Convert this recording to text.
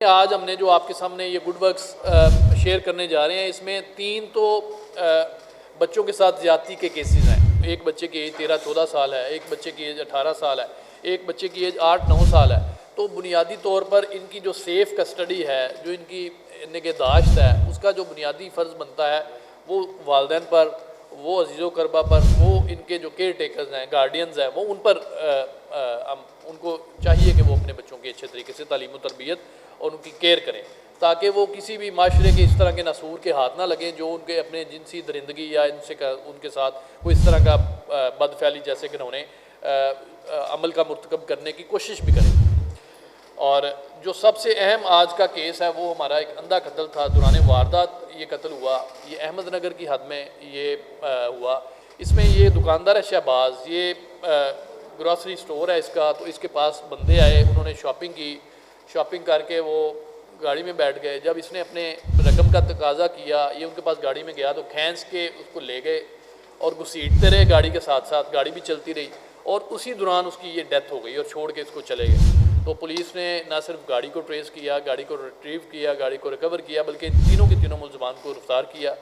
آج ہم نے جو آپ کے سامنے یہ گڈ ورکس شیئر کرنے جا رہے ہیں، اس میں 3 تو بچوں کے ساتھ زیادتی کے کیسز ہیں۔ ایک بچے کی ایج 13-14 سال ہے، ایک بچے کی ایج 18 سال ہے، ایک بچے کی ایج 8-9 سال ہے۔ تو بنیادی طور پر ان کی جو سیف کسٹڈی ہے، جو ان کی نگہداشت ہے، اس کا جو بنیادی فرض بنتا ہے وہ والدین پر، وہ عزیز و قربا پر، وہ ان کے جو کیئر ٹیکرز ہیں، گارڈینز ہیں، وہ ان پر ان کو چاہیے کہ وہ اپنے بچوں کی اچھے طریقے سے تعلیم و تربیت اور ان کی کیئر کریں، تاکہ وہ کسی بھی معاشرے کے اس طرح کے ناسور کے ہاتھ نہ لگیں جو ان کے اپنے جنسی درندگی یا ان کے ساتھ کوئی اس طرح کا بد فعلی جیسے گھنونے عمل کا مرتکب کرنے کی کوشش بھی کریں۔ اور جو سب سے اہم آج کا کیس ہے وہ ہمارا ایک اندھا قتل تھا۔ دوران واردات یہ قتل ہوا، یہ احمد نگر کی حد میں یہ ہوا۔ اس میں یہ دکاندار ہے شہباز، یہ گروسری سٹور ہے اس کا، تو اس کے پاس بندے آئے، انہوں نے شاپنگ کی، شاپنگ کر کے وہ گاڑی میں بیٹھ گئے۔ جب اس نے اپنے رقم کا تقاضا کیا، یہ ان کے پاس گاڑی میں گیا تو کھینچ کے اس کو لے گئے اور گھسیٹتے رہے گاڑی کے ساتھ ساتھ، گاڑی بھی چلتی رہی اور اسی دوران اس کی یہ ڈیتھ ہو گئی اور چھوڑ کے اس کو چلے گئے۔ تو پولیس نے نہ صرف گاڑی کو ٹریس کیا، گاڑی کو ریٹریو کیا، گاڑی کو ریکور کیا، بلکہ تینوں کے تینوں ملزمان کو گرفتار کیا